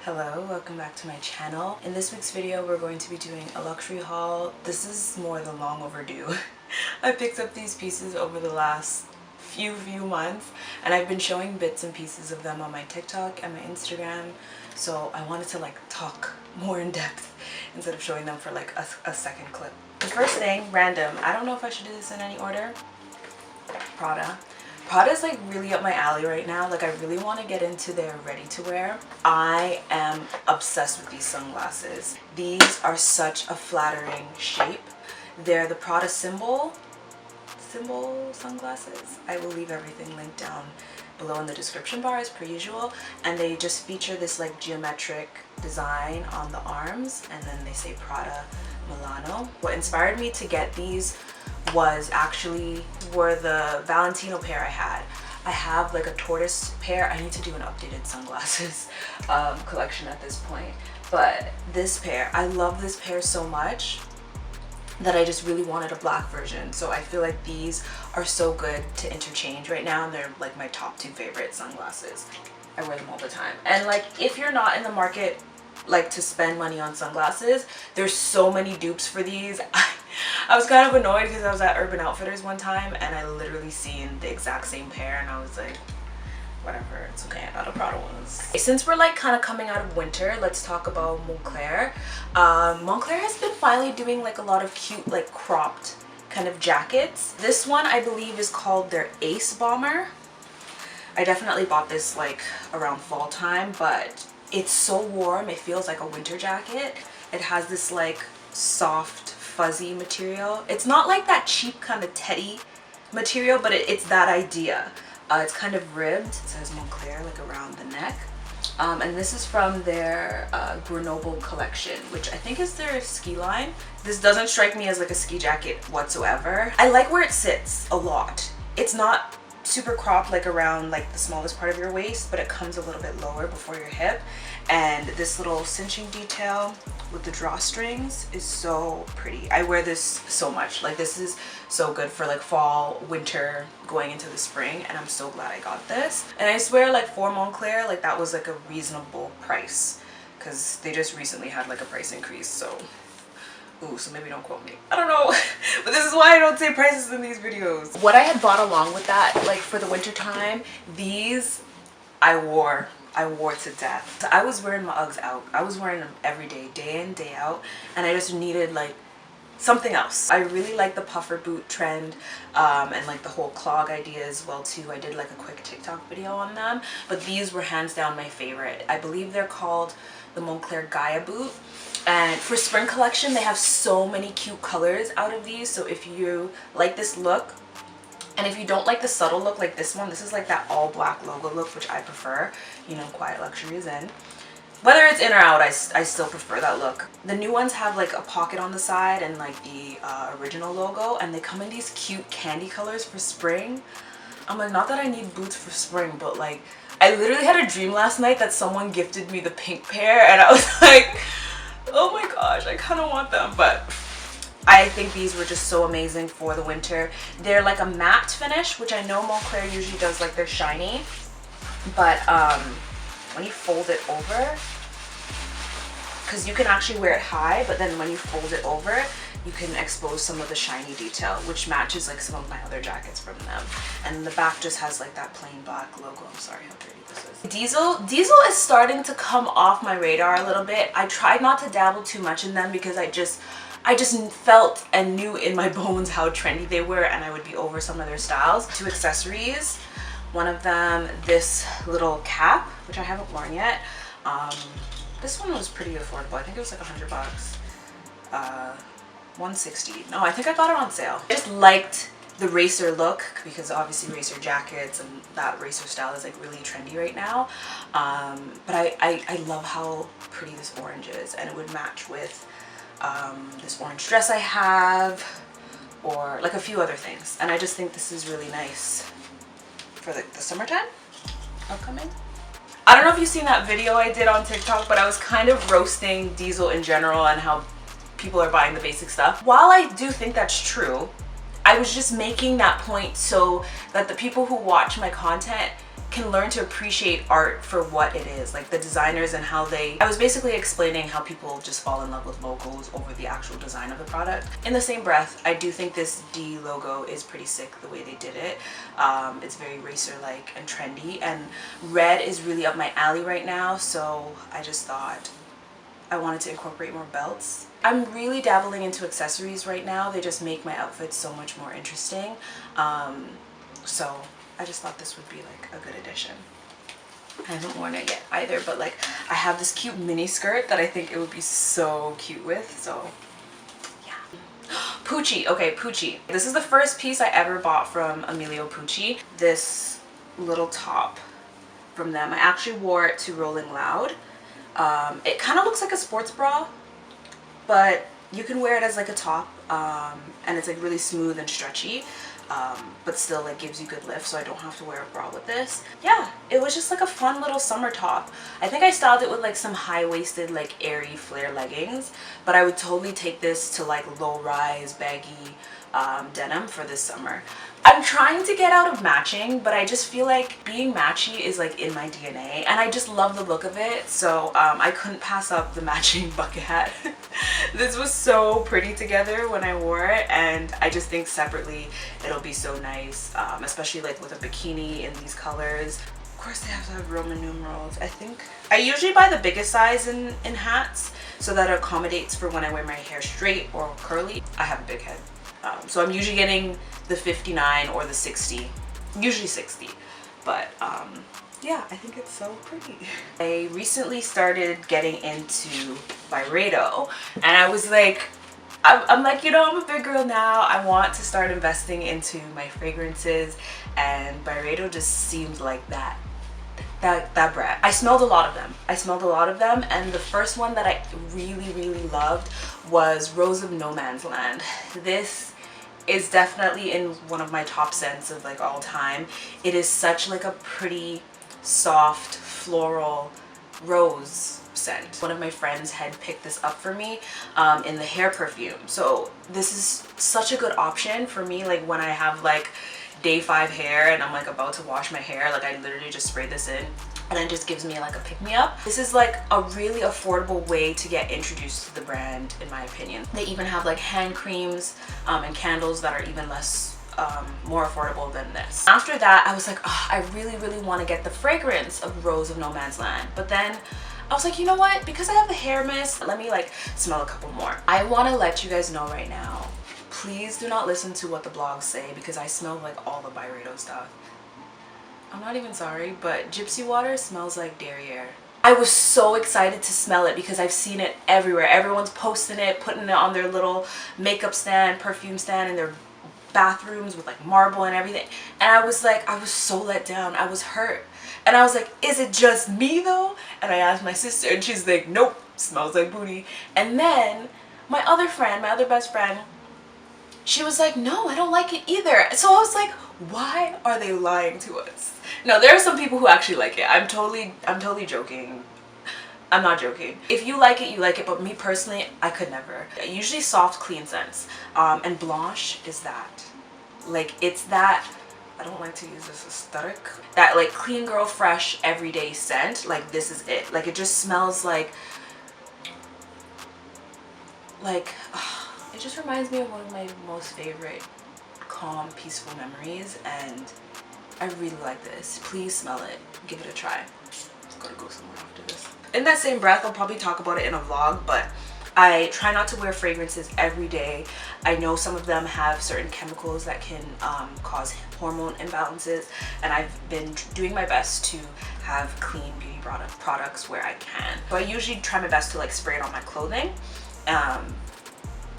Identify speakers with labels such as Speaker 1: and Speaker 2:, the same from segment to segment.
Speaker 1: Hello, welcome back to my channel. In this week's video, we're going to be doing a luxury haul. This is more than long overdue. I picked up these pieces over the last few months, and I've been showing bits and pieces of them on my TikTok and my Instagram, so I wanted to talk more in depth instead of showing them for a second clip. The first thing, random, I don't know if I should do this in any order. Prada is really up my alley right now. I really want to get into their ready-to-wear. I am obsessed with these sunglasses. These are such a flattering shape. They're the Prada symbol sunglasses. I will leave everything linked down below in the description bar as per usual, and they just feature this geometric design on the arms, and then they say Prada Milano. What inspired me to get these were the Valentino pair I had. I have a tortoise pair. I need to do an updated sunglasses collection at this point, but this pair, I love this pair so much that I just really wanted a black version. So I feel like these are so good to interchange right now, and they're my top two favorite sunglasses. I wear them all the time. And if you're not in the market to spend money on sunglasses, there's so many dupes for these. I was kind of annoyed because I was at Urban Outfitters one time and I literally seen the exact same pair, and I was like, whatever, it's okay, I got a Prada ones. Since we're kind of coming out of winter, let's talk about Moncler. Moncler has been finally doing a lot of cute cropped kind of jackets. This one I believe is called their Ace Bomber. I definitely bought this around fall time, but it's so warm, it feels like a winter jacket. It has this soft fuzzy material. It's not that cheap kind of teddy material, but it's that idea. It's kind of ribbed. It says Moncler around the neck. And this is from their Grenoble collection, which I think is their ski line. This doesn't strike me as a ski jacket whatsoever. I like where it sits a lot. It's not super cropped around the smallest part of your waist, but it comes a little bit lower before your hip, and this little cinching detail with the drawstrings is so pretty. I wear this so much. This is so good for fall, winter, going into the spring, and I'm so glad I got this. And I swear for Moncler, that was a reasonable price, because they just recently had a price increase, so ooh, so maybe don't quote me. I don't know, but this is why I don't say prices in these videos. What I had bought along with that, for the winter time, these I wore to death. So I was wearing my Uggs out. I was wearing them every day in, day out, and I just needed something else. I really like the puffer boot trend, and the whole clog idea as well too. I did a quick TikTok video on them, but these were hands down my favorite. I believe they're called the Moncler Gaia boot. And for spring collection, they have so many cute colors out of these. So if you like this look, and if you don't like the subtle look like this one, this is that all black logo look, which I prefer. You know, quiet luxury is in. Whether it's in or out, I still prefer that look. The new ones have a pocket on the side and the original logo, and they come in these cute candy colors for spring. I'm not that I need boots for spring, but I literally had a dream last night that someone gifted me the pink pair, and I was oh my gosh, I kind of want them. But I think these were just so amazing for the winter. They're a matte finish, which I know Moncler usually does they're shiny, but when you fold it over, because you can actually wear it high, but then when you fold it over, you can expose some of the shiny detail, which matches some of my other jackets from them. And the back just has that plain black logo. I'm sorry how dirty this is. Diesel is starting to come off my radar a little bit. I tried not to dabble too much in them because I just felt and knew in my bones how trendy they were, and I would be over some of their styles. Two accessories. One of them, this little cap, which I haven't worn yet. This one was pretty affordable. I think it was $100 bucks. 160. No, I think I got it on sale. I just liked the racer look, because obviously racer jackets and that racer style is really trendy right now. But I love how pretty this orange is, and it would match with this orange dress I have, or a few other things. And I just think this is really nice for the summertime upcoming. I don't know if you've seen that video I did on TikTok, but I was kind of roasting Diesel in general and how people are buying the basic stuff. While I do think that's true, I was just making that point so that the people who watch my content can learn to appreciate art for what it is, like the designers and how I was basically explaining how people just fall in love with logos over the actual design of the product. In the same breath, I do think this D logo is pretty sick the way they did it. It's very racer-like and trendy, and red is really up my alley right now, so I just thought I wanted to incorporate more belts. I'm really dabbling into accessories right now. They just make my outfits so much more interesting. So I just thought this would be like a good addition. I haven't worn it yet either, but like I have this cute mini skirt that I think it would be so cute with, so yeah. Pucci, okay, Pucci. This is the first piece I ever bought from Emilio Pucci. This little top from them. I actually wore it to Rolling Loud. It kind of looks like a sports bra, but you can wear it as like a top, and it's like really smooth and stretchy, but still like gives you good lift, so I don't have to wear a bra with this. Yeah, it was just like a fun little summer top. I think I styled it with like some high-waisted like airy flare leggings, but I would totally take this to like low-rise baggy denim for this summer. I'm trying to get out of matching, but I just feel like being matchy is like in my DNA, and I just love the look of it, so I couldn't pass up the matching bucket hat. This was so pretty together when I wore it, and I just think separately it'll be so nice, especially like with a bikini in these colors. Of course they have to have Roman numerals. I think I usually buy the biggest size in hats so that it accommodates for when I wear my hair straight or curly. I have a big head. So I'm usually getting the 59 or the 60, usually 60, but yeah, I think it's so pretty. I recently started getting into Byredo, and I was like, I'm like, you know, I'm a big girl now. I want to start investing into my fragrances, and Byredo just seemed like that brand. I smelled a lot of them. And the first one that I really loved was Rose of No Man's Land. This is definitely in one of my top scents of like all time. It is such like a pretty soft floral rose scent. One of my friends had picked this up for me in the hair perfume, so this is such a good option for me like when I have like day 5 hair and I'm like about to wash my hair. Like I literally just spray this in and it just gives me like a pick-me-up. This is like a really affordable way to get introduced to the brand, in my opinion. They even have like hand creams and candles that are even less more affordable than this. After that, I was like, oh, I really want to get the fragrance of Rose of No Man's Land, but then I was like, you know what, because I have the Hermes, let me like smell a couple more. I want to let you guys know right now, please do not listen to what the blogs say, because I smell like all the Byredo stuff. I'm not even sorry, but Gypsy Water smells like derriere. I was so excited to smell it because I've seen it everywhere. Everyone's posting it, putting it on their little makeup stand, perfume stand in their bathrooms with like marble and everything. And I was like, I was so let down. I was hurt. And I was like, is it just me though? And I asked my sister and she's like, nope, smells like booty. And then my other friend, my other best friend, she was like, no, I don't like it either. So I was like, why are they lying to us? No, there are some people who actually like it. I'm totally joking. I'm not joking. If you like it, you like it, but me personally, I could never. Usually soft, clean scents. And Blanche is that. Like, it's that, I don't like to use this aesthetic, that like clean girl, fresh, everyday scent. Like, this is it. Like, it just smells like it just reminds me of one of my most favorite calm, peaceful memories, and I really like this. Please smell it. Give it a try. Let's gotta go somewhere after this. In that same breath, I'll probably talk about it in a vlog, but I try not to wear fragrances every day. I know some of them have certain chemicals that can cause hormone imbalances, and I've been doing my best to have clean beauty products where I can. So I usually try my best to like spray it on my clothing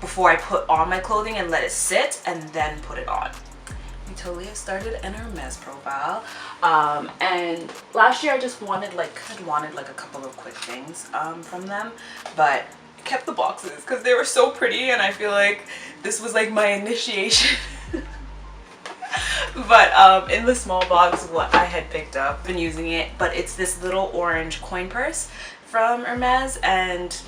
Speaker 1: before I put on my clothing and let it sit and then put it on. We totally have started an Hermes profile, and last year I just wanted like a couple of quick things from them, but I kept the boxes because they were so pretty, and I feel like this was like my initiation. But in the small box, what I had picked up, been using it, but it's this little orange coin purse from Hermes, and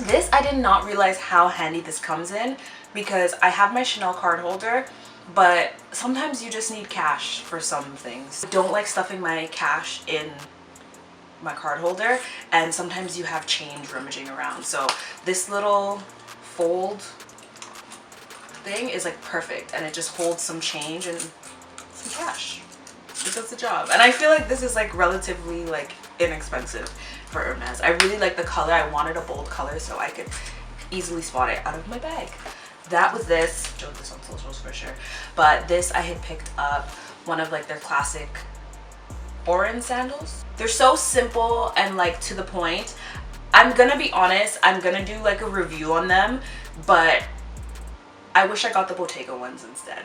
Speaker 1: this, I did not realize how handy this comes in, because I have my Chanel card holder but sometimes you just need cash for some things. I don't like stuffing my cash in my card holder, and sometimes you have change rummaging around. So this little fold thing is like perfect, and it just holds some change and some cash. It does the job. And I feel like this is like relatively like inexpensive for Hermes. I really like the color. I wanted a bold color so I could easily spot it out of my bag. That was this. Showed this on socials for sure. But this I had picked up one of like their classic orange sandals. They're so simple and like to the point. I'm gonna be honest, I'm gonna do like a review on them, but I wish I got the Bottega ones instead.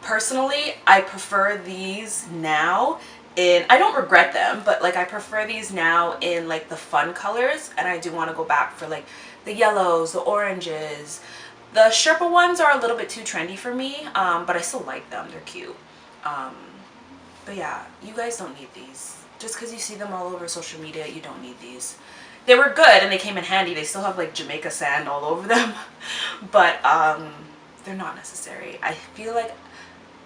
Speaker 1: Personally, I prefer these now in, I don't regret them, but like I prefer these now in like the fun colors, and I do want to go back for like the yellows, the oranges. The Sherpa ones are a little bit too trendy for me, but I still like them. They're cute. But yeah, you guys don't need these. Just because you see them all over social media, you don't need these. They were good and they came in handy. They still have like Jamaica sand all over them, but they're not necessary. I feel like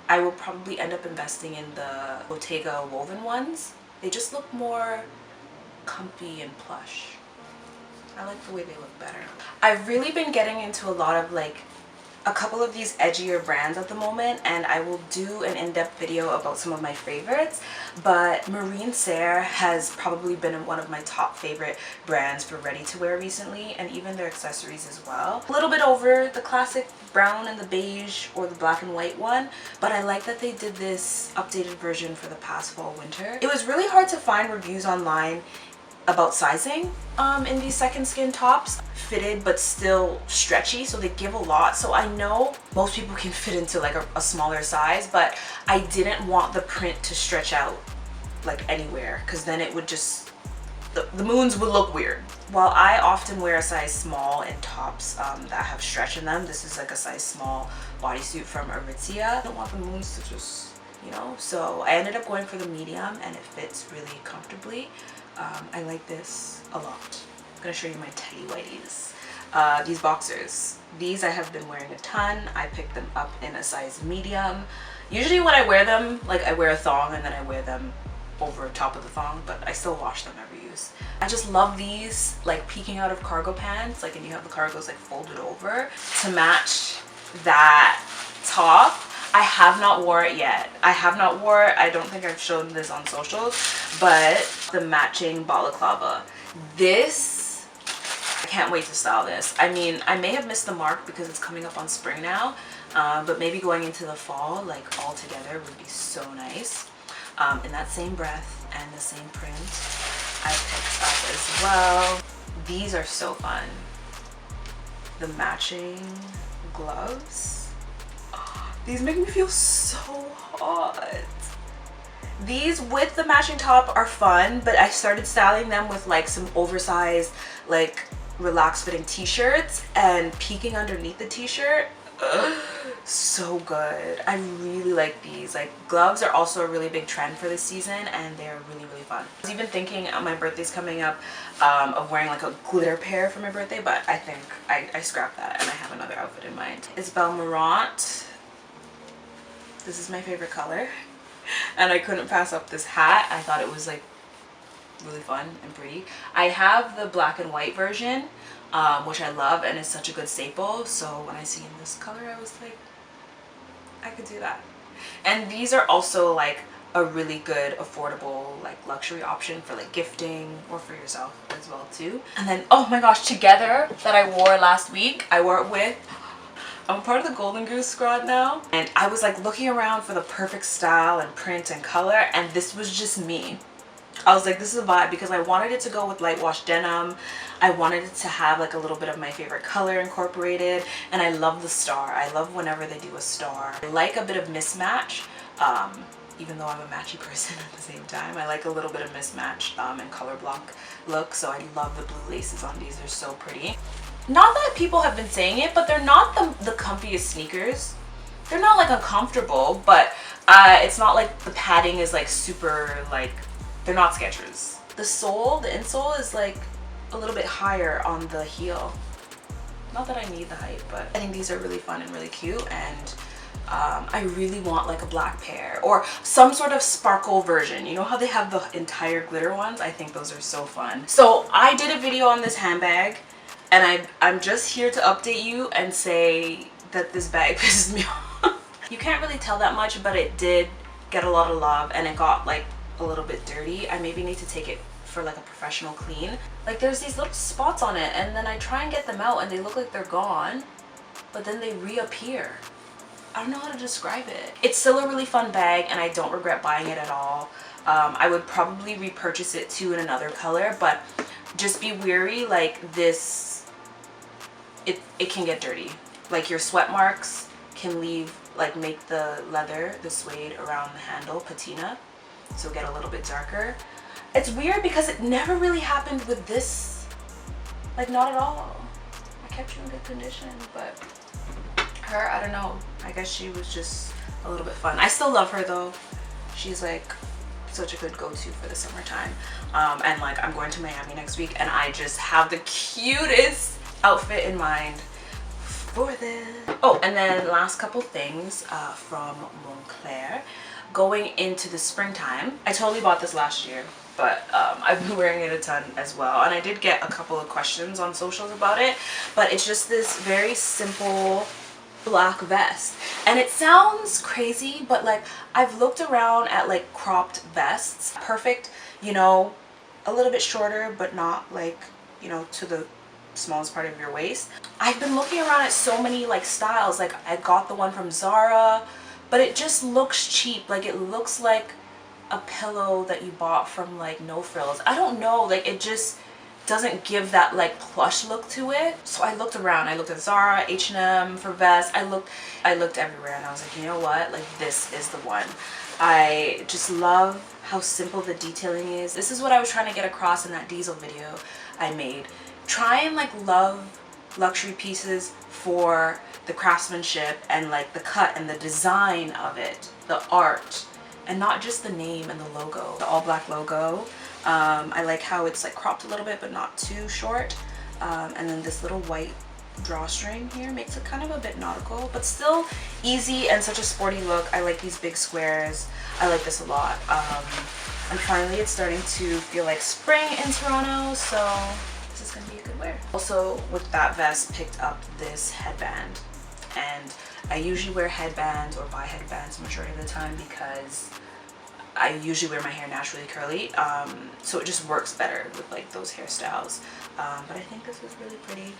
Speaker 1: I will probably end up investing in the Bottega woven ones. They just look more comfy and plush. I like the way they look better. I've really been getting into a lot of like a couple of these edgier brands at the moment, and I will do an in-depth video about some of my favorites, but Marine Serre has probably been one of my top favorite brands for ready-to-wear recently, and even their accessories as well. A little bit over the classic brown and the beige or the black and white one, but I like that they did this updated version for the past fall winter. It was really hard to find reviews online about sizing in these second skin tops. Fitted but still stretchy, so they give a lot. So I know most people can fit into like a smaller size, but I didn't want the print to stretch out like anywhere, because then it would just, the moons would look weird. While I often wear a size small in tops that have stretch in them, this is like a size small bodysuit from Aritzia. I don't want the moons to just, you know, so I ended up going for the medium, and it fits really comfortably. I like this a lot. I'm gonna show you my teddy whities. These boxers. These I have been wearing a ton. I picked them up in a size medium. Usually when I wear them, like I wear a thong and then I wear them over top of the thong, but I still wash them every use. I just love these like peeking out of cargo pants, like, and you have the cargos like folded over to match that top. I have not wore it yet. I don't think I've shown this on socials, but the matching balaclava. This, I can't wait to style this. I mean, I may have missed the mark because it's coming up on spring now, but maybe going into the fall, like all together would be so nice. In that same breath and the same print, I picked up as well. These are so fun. The matching gloves. These make me feel so hot. These with the matching top are fun, but I started styling them with like some oversized, like relaxed fitting t-shirts and peeking underneath the t-shirt. So good. I really like these. Like, gloves are also a really big trend for this season, and they're really, really fun. I was even thinking my birthday's coming up of wearing like a glitter pair for my birthday, but I think I scrapped that and I have another outfit in mind. Isabel Marant. This is my favorite color, and I couldn't pass up this hat. I thought it was like really fun and pretty. I have the black and white version, which I love, and it's such a good staple. So when I seen this color, I was like, I could do that. And these are also like a really good affordable like luxury option for like gifting or for yourself as well too. And then, oh my gosh, Together that I wore last week, I wore it with, I'm part of the Golden Goose squad now, and I was like looking around for the perfect style and print and color, and this was just me. I was like, this is a vibe, because I wanted it to go with light wash denim. I wanted it to have like a little bit of my favorite color incorporated, and I love the star. I love whenever they do a star. I like a bit of mismatch, even though I'm a matchy person at the same time. I like a little bit of mismatch and color block look, so I love the blue laces on these. They're so pretty. Not that people have been saying it, but they're not the comfiest sneakers. They're not like uncomfortable, but it's not like the padding is like super, like, they're not Skechers. The sole, the insole is like a little bit higher on the heel. Not that I need the height, but I think these are really fun and really cute, and I really want like a black pair or some sort of sparkle version. You know how they have the entire glitter ones? I think those are so fun. So I did a video on this handbag, and I'm just here to update you and say that this bag pisses me off. You can't really tell that much, but it did get a lot of love, and it got like a little bit dirty. I maybe need to take it for like a professional clean. Like there's these little spots on it, and then I try and get them out and they look like they're gone, but then they reappear. I don't know how to describe it. It's still a really fun bag, and I don't regret buying it at all. I would probably repurchase it too in another color, but just be wary, like this, it can get dirty. Like your sweat marks can leave, like make the leather, the suede around the handle patina, so get a little bit darker. It's weird because it never really happened with this, like not at all. I kept you in good condition, but her, I don't know, I guess she was just a little bit fun. I still love her though. She's like such a good go-to for the summertime. And like I'm going to Miami next week, and I just have the cutest outfit in mind for this. Oh, and then last couple things from Moncler. Going into the springtime, I totally bought this last year, but I've been wearing it a ton as well, and I did get a couple of questions on socials about it. But it's just this very simple black vest, and it sounds crazy, but like I've looked around at like cropped vests, perfect, you know, a little bit shorter but not like, you know, to the smallest part of your waist. I've been looking around at so many like styles. Like I got the one from Zara, but it just looks cheap. Like it looks like a pillow that you bought from like No Frills. I don't know, like it just doesn't give that like plush look to it. So I looked around. I looked at Zara, H&M for vests. I looked everywhere, and I was like, you know what, like this is the one. I just love how simple the detailing is. This is what I was trying to get across in that Diesel video I made. Try and like love luxury pieces for the craftsmanship and like the cut and the design of it, the art, and not just the name and the logo, the all black logo. I like how it's like cropped a little bit but not too short, and then this little white drawstring here makes it kind of a bit nautical, but still easy and such a sporty look. I like these big squares. I like this a lot. And finally it's starting to feel like spring in Toronto, so this is gonna be a good wear. Also with that vest, picked up this headband, and I usually wear headbands or buy headbands majority of the time because I usually wear my hair naturally curly, so it just works better with like those hairstyles. But I think this was really pretty.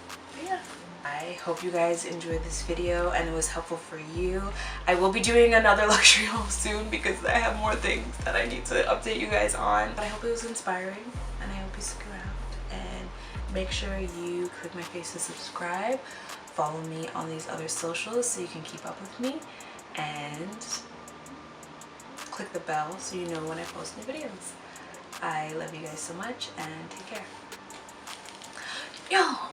Speaker 1: But yeah, I hope you guys enjoyed this video and it was helpful for you. I will be doing another luxury haul soon because I have more things that I need to update you guys on. But I hope it was inspiring, and I hope you stick around, and make sure you click my face to subscribe. Follow me on these other socials so you can keep up with me, and click the bell so you know when I post new videos. I love you guys so much, and take care. Yo!